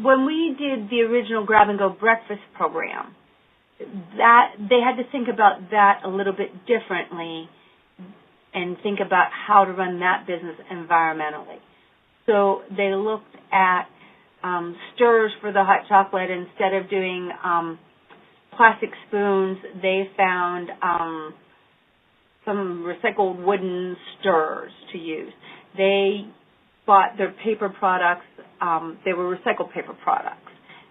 when we did the original grab-and-go breakfast program, that they had to think about that a little bit differently and think about how to run that business environmentally. So they looked at stirrers for the hot chocolate. Instead of doing plastic spoons, they found some recycled wooden stirrers to use. They bought their paper products. They were recycled paper products.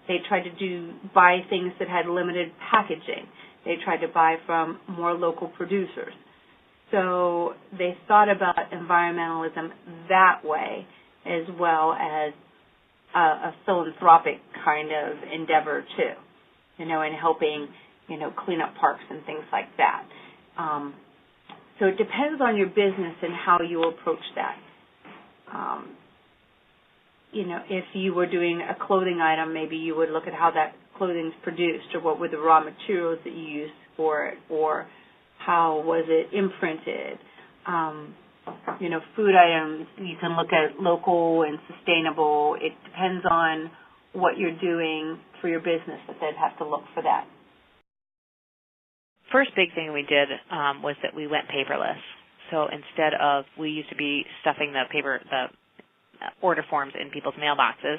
They tried to buy things that had limited packaging. They tried to buy from more local producers. So they thought about environmentalism that way, as well as a philanthropic kind of endeavor too, in helping, clean up parks and things like that. So it depends on your business and how you approach that. If you were doing a clothing item, maybe you would look at how that clothing is produced, or what were the raw materials that you used for it, or how was it imprinted. Food items, you can look at local and sustainable. It depends on what you're doing for your business that they'd have to look for that. First big thing we did was that we went paperless. So instead of, we used to be stuffing the order forms in people's mailboxes,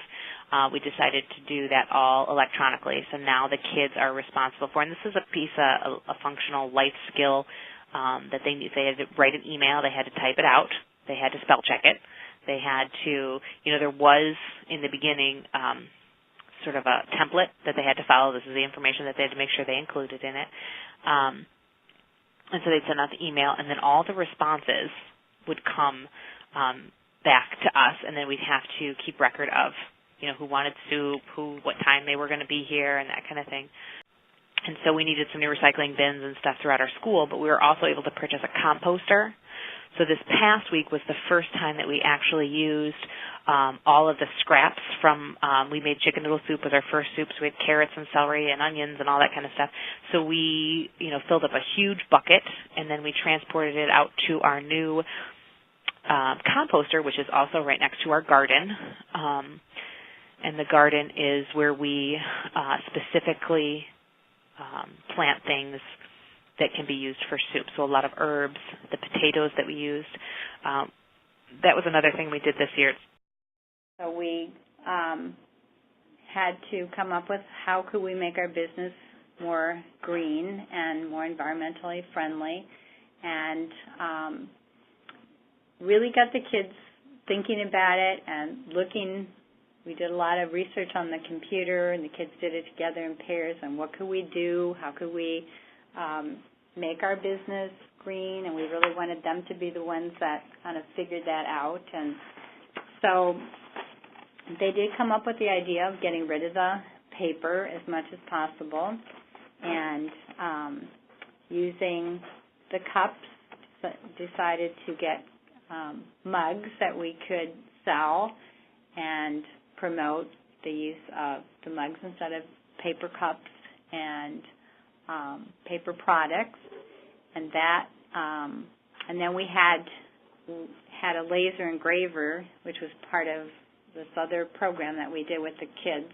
we decided to do that all electronically. So now the kids are responsible for, and this is a functional life skill that they had to write an email, they had to type it out, they had to spell check it, they had to, there was in the beginning sort of a template that they had to follow. This is the information that they had to make sure they included in it. And so they'd send out the email, and then all the responses would come back to us, and then we'd have to keep record of, who wanted soup, what time they were going to be here, and that kind of thing. And so we needed some new recycling bins and stuff throughout our school, but we were also able to purchase a composter. So this past week was the first time that we actually used all of the scraps from, we made chicken noodle soup with our first soup, so we had carrots and celery and onions and all that kind of stuff. So we, filled up a huge bucket, and then we transported it out to our new composter, which is also right next to our garden. And the garden is where we specifically plant things that can be used for soup. So a lot of herbs, the potatoes that we used. That was another thing we did this year. So we had to come up with how could we make our business more green and more environmentally friendly, and really got the kids thinking about it and looking. We did a lot of research on the computer, and the kids did it together in pairs, and what could we do, how could we make our business green, and we really wanted them to be the ones that kind of figured that out. And so they did come up with the idea of getting rid of the paper as much as possible, and using the cups, decided to get mugs that we could sell and promote the use of the mugs instead of paper cups and paper products, and that, and then we had a laser engraver, which was part of this other program that we did with the kids.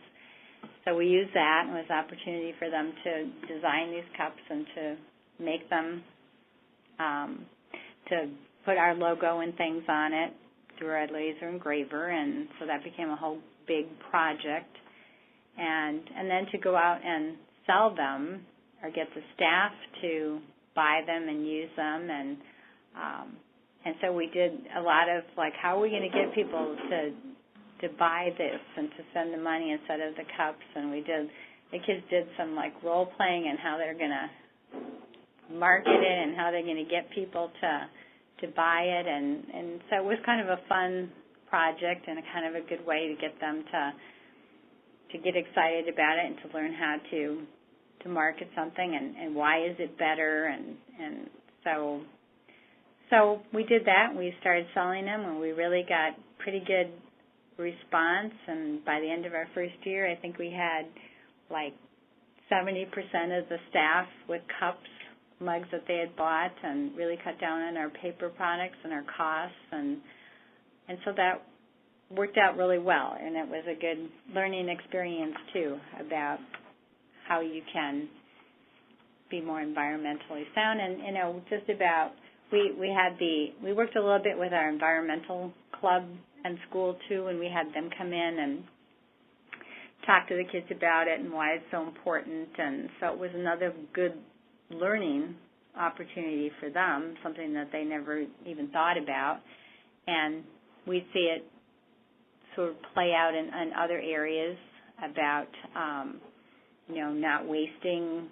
So we used that, and it was an opportunity for them to design these cups and to make them, to put our logo and things on it through our laser engraver, and so that became a whole big project. And then to go out and sell them or get the staff to buy them and use them, and so we did a lot of how are we going to get people to buy this and to spend the money instead of the cups, and the kids did some role playing and how they're going to market it and how they're going to get people to buy it, and so it was kind of a fun project and a kind of a good way to get them to get excited about it and to learn how to market something and why is it better, and so we did that. We started selling them, and we really got pretty good response, and by the end of our first year, I think we had 70% of the staff with cups, mugs that they had bought, and really cut down on our paper products and our costs, and so that worked out really well, and it was a good learning experience too about how you can be more environmentally sound. And just about we worked a little bit with our environmental club and school too, and we had them come in and talk to the kids about it and why it's so important. And so it was another good learning opportunity for them, something that they never even thought about. And we see it sort of play out in other areas about, not wasting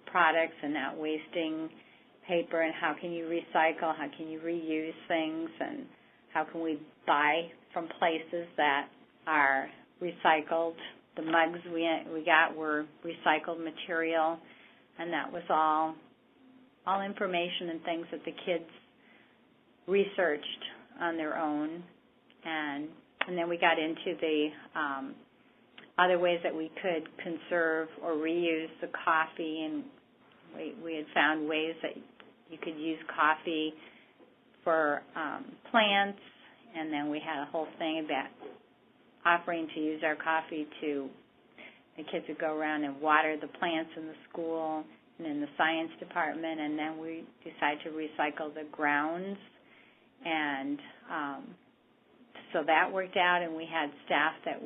products and not wasting paper, and how can you recycle, how can you reuse things, and how can we buy from places that are recycled. The mugs we got were recycled material, and that was all information and things that the kids researched on their own. And then we got into the other ways that we could conserve or reuse the coffee, and we had found ways that you could use coffee for plants, and then we had a whole thing about offering to use our coffee to, the kids would go around and water the plants in the school and in the science department, and then we decided to recycle the grounds, and so that worked out. And we had staff that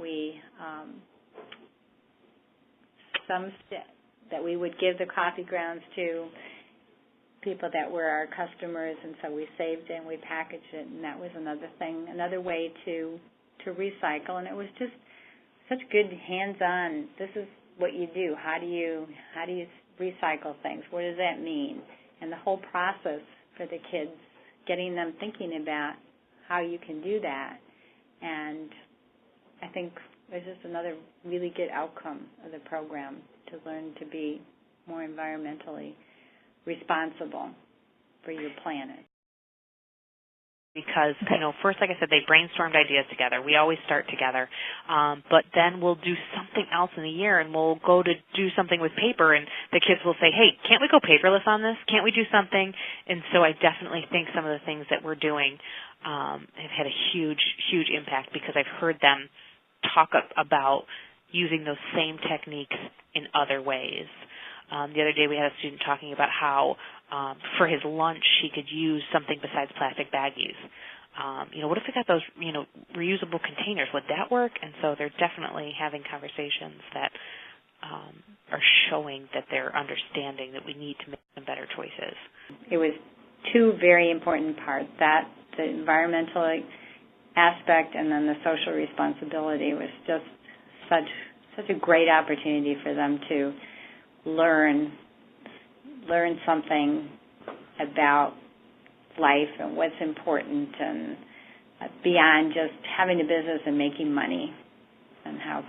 that we would give the coffee grounds to, people that were our customers, and so we saved it and we packaged it, and that was another thing, another way to recycle. And it was just such good hands-on, this is what you do, how do you recycle things, what does that mean, and the whole process for the kids, getting them thinking about how you can do that. And I think there's just another really good outcome of the program, to learn to be more environmentally responsible for your planet. Because, first, like I said, they brainstormed ideas together. We always start together. But then we'll do something else in a year, and we'll go to do something with paper, and the kids will say, hey, can't we go paperless on this? Can't we do something? And so I definitely think some of the things that we're doing have had a huge, huge impact, because I've heard them talk about using those same techniques in other ways. The other day we had a student talking about how for his lunch he could use something besides plastic baggies. What if we got those, reusable containers? Would that work? And so they're definitely having conversations that are showing that they're understanding that we need to make some better choices. It was two very important parts, that the environmental aspect and then the social responsibility was just such a great opportunity for them to learn something about life and what's important, and beyond just having a business and making money, and how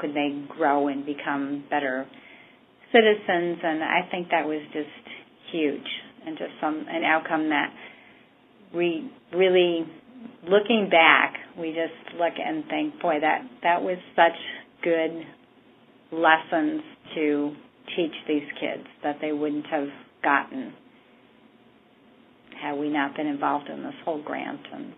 could they grow and become better citizens. And I think that was just huge, and just an outcome that we really, looking back, we just look and think, boy, that was such good lessons to teach these kids that they wouldn't have gotten had we not been involved in this whole grant. And